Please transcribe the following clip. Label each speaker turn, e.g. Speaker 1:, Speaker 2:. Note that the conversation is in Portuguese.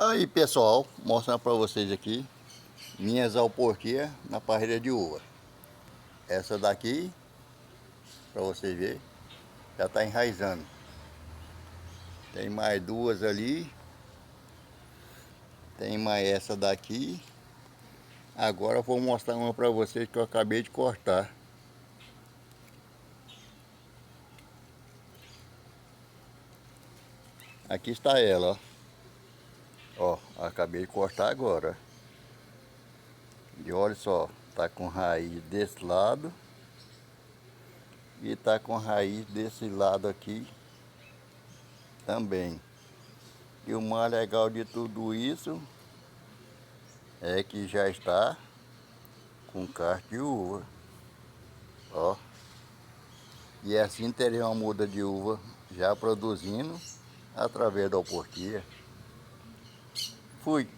Speaker 1: Aí pessoal, mostrando para vocês aqui minhas alporquias na parreira de uva. Essa daqui, para vocês verem, já está enraizando. Tem mais duas ali. Tem mais essa daqui. Agora eu vou mostrar uma para vocês que eu acabei de cortar. Aqui está ela, ó. Ó, acabei de cortar agora. E olha só, tá com raiz desse lado e tá com raiz desse lado aqui também. E o mais legal de tudo isso é que já está com casca de uva, ó. E assim terei uma muda de uva já produzindo através da alporquia. Fui.